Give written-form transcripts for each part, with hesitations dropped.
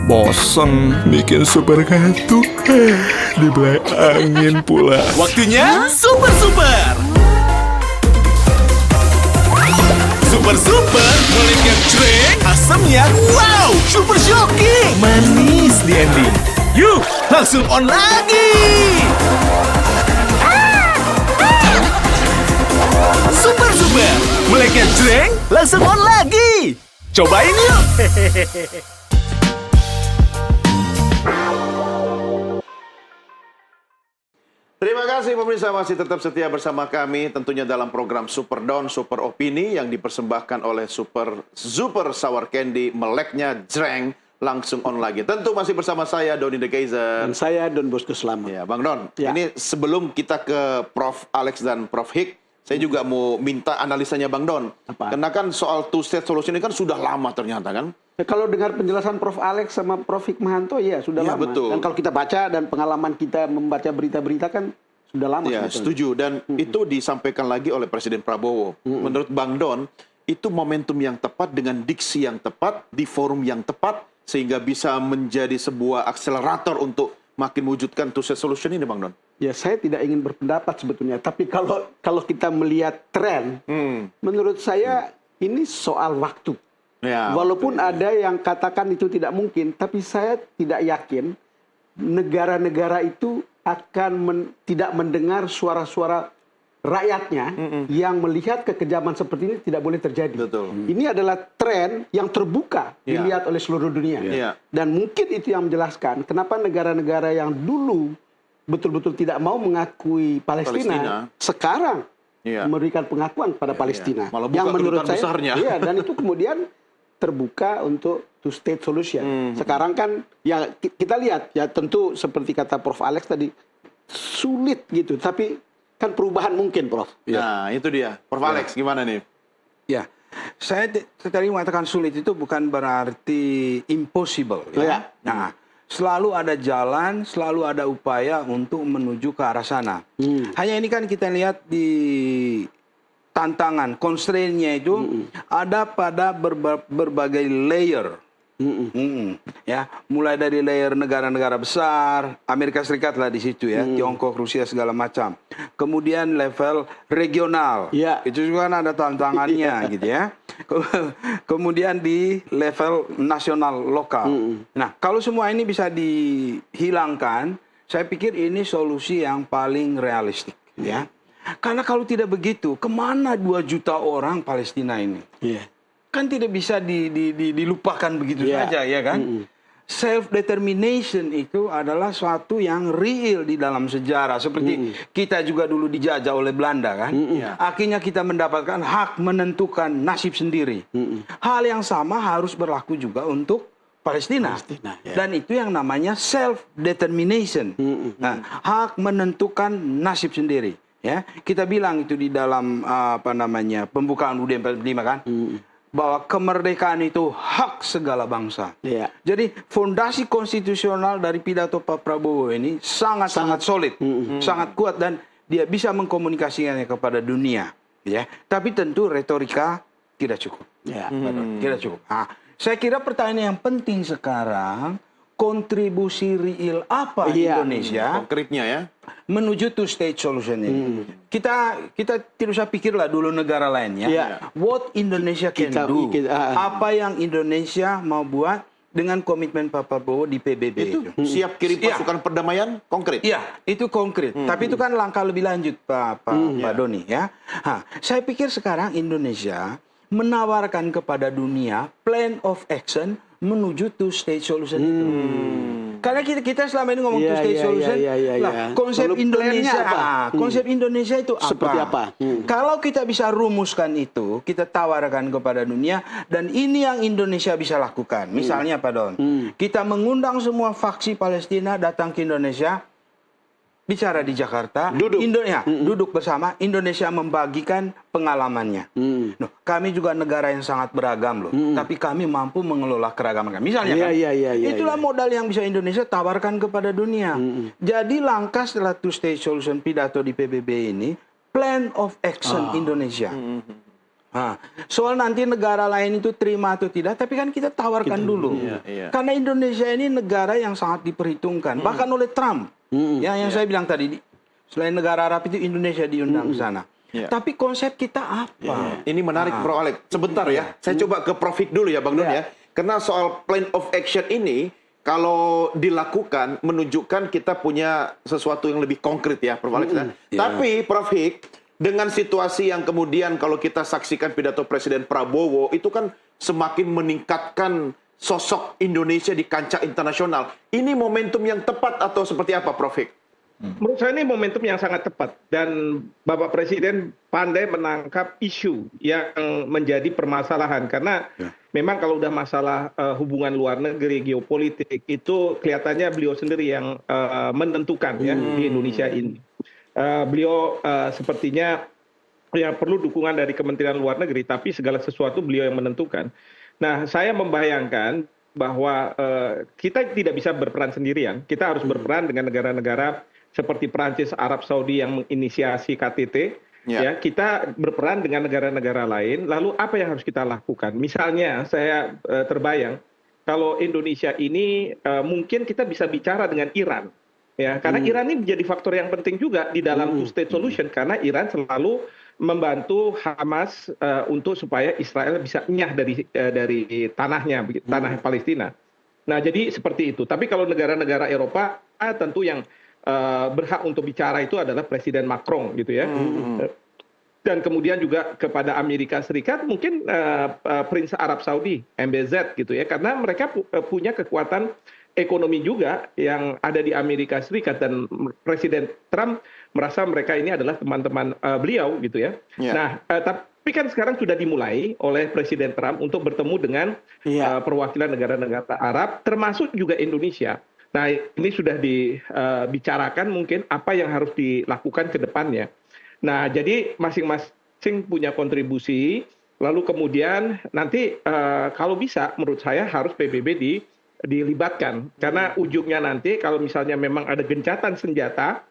Bosen bikin super kartu, dibelai angin pula. Waktunya super-super. Super-super, mulai jreng, asamnya wow, super shocking, manis di ending. Yuk, langsung on lagi. Super-super, mulai jreng, langsung on lagi. Cobain yuk. Terima kasih pemirsa masih tetap setia bersama kami tentunya dalam program Super Down Super Opini yang dipersembahkan oleh Super Sour Candy meleknya jreng langsung on lagi. Tentu masih bersama saya Doni The Kaiser Dan saya Don Bosco Slamet. ya Bang Don. Ya. Ini sebelum kita ke Prof Alex dan Prof Hik, saya juga mau minta analisanya Bang Don. Apa? Karena kan soal two state solution ini kan sudah lama ternyata kan. Ya, kalau dengar penjelasan Prof Alex sama Prof Hikmahanto, ya sudah Ya, lama. betul. Dan kalau kita baca dan pengalaman kita membaca berita-berita kan sudah lama. Ya, sebetulnya. setuju. Dan itu disampaikan lagi oleh Presiden Prabowo. Menurut Bang Don, itu momentum yang tepat dengan diksi yang tepat, di forum yang tepat, sehingga bisa menjadi sebuah akselerator untuk makin mewujudkan two state solution ini, Bang Don. Ya, saya tidak ingin berpendapat sebetulnya. Tapi kalau kita melihat tren, menurut saya ini soal waktu. Ya, Walaupun ada yang katakan itu tidak mungkin, tapi saya tidak yakin negara-negara itu akan tidak mendengar suara-suara rakyatnya yang melihat kekejaman seperti ini tidak boleh terjadi. Betul. Ini adalah tren yang terbuka Ya. dilihat oleh seluruh dunia. Ya. Dan mungkin itu yang menjelaskan kenapa negara-negara yang dulu betul-betul tidak mau mengakui Palestina. Sekarang Ya. memberikan pengakuan pada Palestina. Malah buka kedutaan besarnya. Iya, dan itu kemudian terbuka untuk two state solution. Sekarang kan ya kita lihat ya tentu seperti kata Prof Alex tadi sulit gitu, tapi kan perubahan mungkin, Prof. Nah, itu dia. Prof Alex, gimana nih? Ya, saya tadi mengatakan sulit itu bukan berarti impossible. Ya. Ya. Nah, selalu ada jalan, selalu ada upaya untuk menuju ke arah sana. Hanya ini kan kita lihat di tantangan, constraint-nya itu ada pada berbagai layer. Ya, mulai dari layer negara-negara besar, Amerika Serikat lah di situ ya, Tiongkok, Rusia segala macam. Kemudian level regional, Ya. itu juga kan ada tantangannya gitu ya. Kemudian di level nasional lokal. Nah, kalau semua ini bisa dihilangkan, saya pikir ini solusi yang paling realistik ya. Karena kalau tidak begitu, kemana 2 juta orang Palestina ini? Iya. Kan tidak bisa dilupakan begitu Ya. saja, ya kan? Self-determination itu adalah suatu yang real di dalam sejarah. Seperti kita juga dulu dijajah oleh Belanda, kan? Akhirnya kita mendapatkan hak menentukan nasib sendiri. Hal yang sama harus berlaku juga untuk Palestina. ya. Dan itu yang namanya self-determination. Nah, hak menentukan nasib sendiri. Ya, kita bilang itu di dalam pembukaan UUD 45 kan, bahwa kemerdekaan itu hak segala bangsa. Iya. Jadi fondasi konstitusional dari pidato Pak Prabowo ini sangat solid, sangat kuat dan dia bisa mengkomunikasikannya kepada dunia. Ya, tapi tentu retorika tidak cukup. Ya. Tidak cukup. Nah, saya kira pertanyaan yang penting sekarang, kontribusi real apa Indonesia Konkretnya ya. menuju two state solution ini. Kita tidak usah pikirlah dulu negara lainnya. Iya. What Indonesia can do. Apa yang Indonesia mau buat dengan komitmen Pak Prabowo di PBB Itu itu. siap kirim Iya. pasukan perdamaian konkret. Iya, itu konkret. Tapi itu kan langkah lebih lanjut, Pak Doni ya. Nah, saya pikir sekarang Indonesia menawarkan kepada dunia plan of action menuju two state solution itu. Karena kita selama ini ngomong two state solution, lah, konsep Lalu Indonesia, plannya apa? konsep Indonesia itu apa? Seperti apa? Kalau kita bisa rumuskan itu, kita tawarkan kepada dunia, dan ini yang Indonesia bisa lakukan. Misalnya, Pak Don, kita mengundang semua faksi Palestina datang ke Indonesia, bicara di Jakarta, duduk bersama, Indonesia membagikan pengalamannya. Noh, kami juga negara yang sangat beragam loh, tapi kami mampu mengelola keragaman kami. Misalnya kan, itulah modal yang bisa Indonesia tawarkan kepada dunia. Jadi langkah setelah two state solution pidato di PBB ini, plan of action Indonesia. Soal nanti negara lain itu terima atau tidak, tapi kan kita tawarkan dulu. Karena Indonesia ini negara yang sangat diperhitungkan, bahkan oleh Trump. Yang saya bilang tadi, selain negara Arab itu Indonesia diundang ke sana. Tapi konsep kita apa? Ini menarik, Prof. Alex. Sebentar ya, saya coba ke Prof. Hik dulu ya, Bang Don ya. Karena soal plan of action ini, kalau dilakukan, menunjukkan kita punya sesuatu yang lebih konkret ya, Prof. Alex. Tapi, Prof. Hik, dengan situasi yang kemudian kalau kita saksikan pidato Presiden Prabowo, itu kan semakin meningkatkan sosok Indonesia di kancah internasional. Ini momentum yang tepat atau seperti apa, Prof. Hik? Menurut saya ini momentum yang sangat tepat dan Bapak Presiden pandai menangkap isu yang menjadi permasalahan karena memang kalau udah masalah hubungan luar negeri, geopolitik itu kelihatannya beliau sendiri yang menentukan ya di Indonesia ini. Beliau sepertinya ya perlu dukungan dari Kementerian Luar Negeri, tapi segala sesuatu beliau yang menentukan. Nah, saya membayangkan bahwa kita tidak bisa berperan sendirian. Kita harus berperan dengan negara-negara seperti Prancis, Arab Saudi yang menginisiasi KTT. Ya, kita berperan dengan negara-negara lain. Lalu apa yang harus kita lakukan? Misalnya, saya terbayang kalau Indonesia ini mungkin kita bisa bicara dengan Iran. Ya, karena Iran ini menjadi faktor yang penting juga di dalam two-state solution karena Iran selalu membantu Hamas untuk supaya Israel bisa nyah dari tanahnya, tanah Palestina. Nah, jadi seperti itu. Tapi kalau negara-negara Eropa tentu yang berhak untuk bicara itu adalah Presiden Macron gitu ya. Dan kemudian juga kepada Amerika Serikat mungkin Prince Arab Saudi, MBZ gitu ya. Karena mereka punya kekuatan ekonomi juga yang ada di Amerika Serikat dan Presiden Trump merasa mereka ini adalah teman-teman beliau gitu ya. Nah, tapi kan sekarang sudah dimulai oleh Presiden Trump untuk bertemu dengan perwakilan negara-negara Arab termasuk juga Indonesia. Nah, ini sudah dibicarakan mungkin apa yang harus dilakukan ke depannya. Nah, jadi masing-masing punya kontribusi, lalu kemudian nanti kalau bisa menurut saya harus PBB dilibatkan. Karena ujungnya nanti kalau misalnya memang ada gencatan senjata,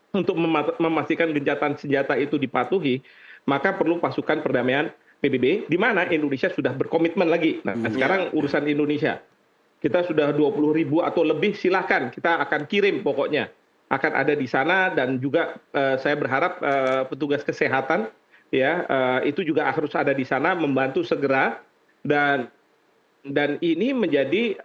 untuk memastikan gencatan senjata itu dipatuhi, maka perlu pasukan perdamaian PBB, di mana Indonesia sudah berkomitmen lagi. Nah, sekarang urusan Indonesia. Kita sudah 20.000 atau lebih, silahkan kita akan kirim pokoknya. Akan ada di sana dan juga saya berharap petugas kesehatan ya itu juga harus ada di sana membantu segera dan ini menjadi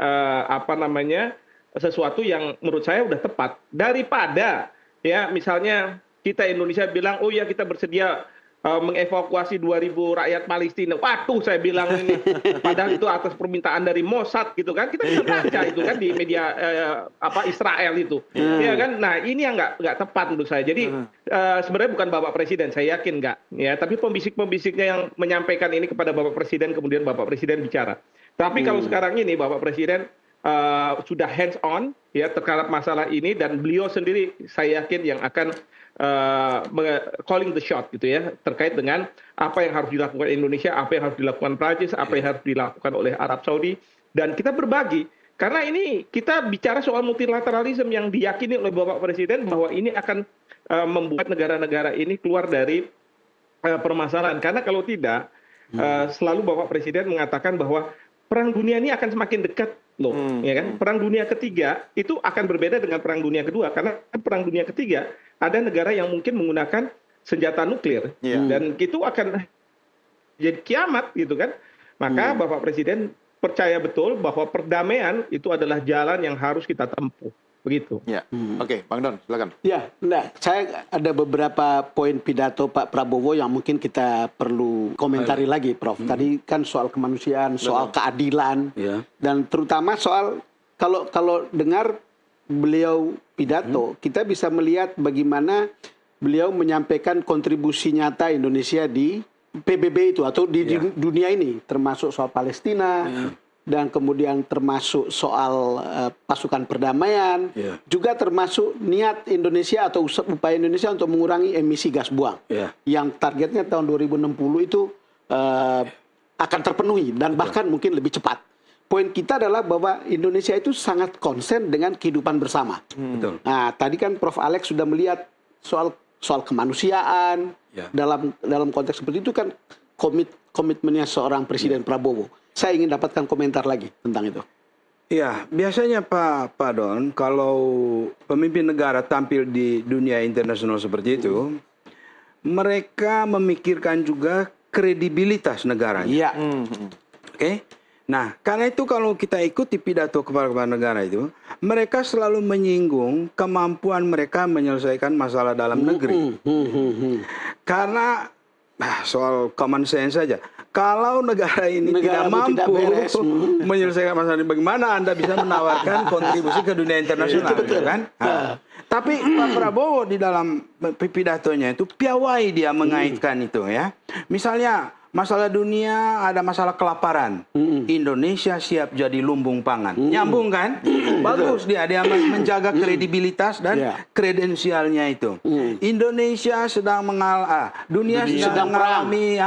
sesuatu yang menurut saya udah tepat daripada ya misalnya kita Indonesia bilang oh ya kita bersedia mengevakuasi 2.000 rakyat Palestina. Waduh, saya bilang ini. Padahal itu atas permintaan dari Mossad gitu kan. Kita bisa baca itu kan di media Israel itu. Ya kan. Nah, ini yang nggak tepat menurut saya. Jadi sebenarnya bukan Bapak Presiden, saya yakin nggak. Ya, tapi pembisik-pembisiknya yang menyampaikan ini kepada Bapak Presiden, kemudian Bapak Presiden bicara. Tapi kalau sekarang ini Bapak Presiden sudah hands on ya terhadap masalah ini dan beliau sendiri saya yakin yang akan calling the shot gitu ya terkait dengan apa yang harus dilakukan Indonesia, apa yang harus dilakukan Prancis, apa yang harus dilakukan oleh Arab Saudi dan kita berbagi karena ini kita bicara soal multilateralisme yang diyakini oleh Bapak Presiden bahwa ini akan membuat negara-negara ini keluar dari permasalahan karena kalau tidak selalu Bapak Presiden mengatakan bahwa perang dunia ini akan semakin dekat loh, ya kan? Perang dunia ketiga itu akan berbeda dengan perang dunia kedua karena perang dunia ketiga ada negara yang mungkin menggunakan senjata nuklir dan itu akan jadi kiamat gitu kan. Maka Bapak Presiden percaya betul bahwa perdamaian itu adalah jalan yang harus kita tempuh. Begitu. Ya. Oke, Bang Don, silakan. Ya, saya ada beberapa poin pidato Pak Prabowo yang mungkin kita perlu komentari lagi, Prof. Tadi kan soal kemanusiaan, soal keadilan, dan terutama soal kalau dengar beliau pidato, kita bisa melihat bagaimana beliau menyampaikan kontribusi nyata Indonesia di PBB itu atau di dunia ini, termasuk soal Palestina. Dan kemudian termasuk soal pasukan perdamaian, juga termasuk niat Indonesia atau upaya Indonesia untuk mengurangi emisi gas buang, yang targetnya tahun 2060 itu akan terpenuhi dan bahkan mungkin lebih cepat. Poin kita adalah bahwa Indonesia itu sangat konsen dengan kehidupan bersama. Betul. Nah, tadi kan Prof. Alex sudah melihat soal kemanusiaan dalam konteks seperti itu kan komitmennya seorang Presiden Prabowo. Saya ingin dapatkan komentar lagi tentang itu. Ya, biasanya Pak Don, kalau pemimpin negara tampil di dunia internasional seperti itu, mereka memikirkan juga kredibilitas negaranya. Iya. Oke? Nah, karena itu kalau kita ikuti pidato kepala negara itu, mereka selalu menyinggung kemampuan mereka menyelesaikan masalah dalam negeri. Karena soal common sense saja. Kalau negara ini tidak mampu menyelesaikan masalah ini, bagaimana Anda bisa menawarkan kontribusi ke dunia internasional, kan? Tapi Pak Prabowo di dalam pidatonya itu piawai dia mengaitkan itu ya. Misalnya masalah dunia, ada masalah kelaparan. Indonesia siap jadi lumbung pangan. Nyambung kan? Bagus dia menjaga kredibilitas dan kredensialnya itu. Indonesia sedang dunia sedang mengalami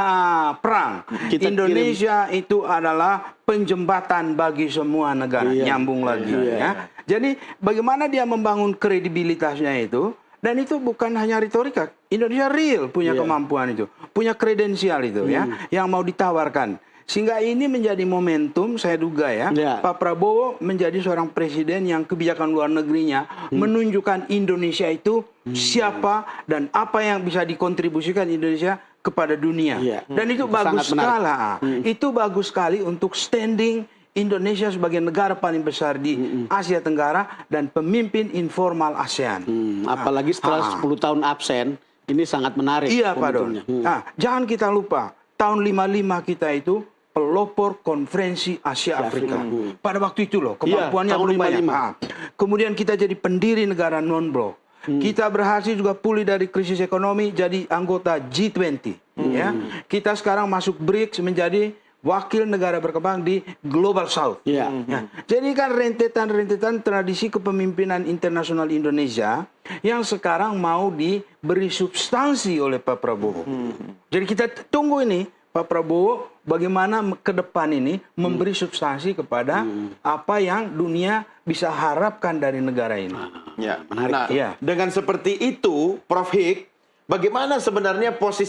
perang. Indonesia itu adalah penjembatan bagi semua negara. Nyambung lagi ya. Jadi bagaimana dia membangun kredibilitasnya itu? Dan itu bukan hanya retorika. Indonesia real punya kemampuan itu, punya kredensial itu ya, yang mau ditawarkan. Sehingga ini menjadi momentum, saya duga ya, Pak Prabowo menjadi seorang presiden yang kebijakan luar negerinya menunjukkan Indonesia itu siapa dan apa yang bisa dikontribusikan Indonesia kepada dunia. Dan itu bagus sekali. Itu bagus sekali untuk standing Indonesia sebagai negara paling besar di Asia Tenggara dan pemimpin informal ASEAN. Apalagi setelah 10 tahun absen, ini sangat menarik. Iya Pak Don. Jangan kita lupa, tahun 55 kita itu pelopor konferensi Asia Afrika. Pada waktu itu loh, kemampuannya belum banyak. Kemudian kita jadi pendiri negara non-blok. Kita berhasil juga pulih dari krisis ekonomi, jadi anggota G20. Ya. Kita sekarang masuk BRICS menjadi wakil negara berkembang di Global South. Jadi kan rentetan-rentetan tradisi kepemimpinan internasional Indonesia yang sekarang mau diberi substansi oleh Pak Prabowo. Jadi kita tunggu ini Pak Prabowo bagaimana ke depan ini memberi substansi kepada apa yang dunia bisa harapkan dari negara ini. Nah, dengan seperti itu, Prof. Hik, bagaimana sebenarnya posisi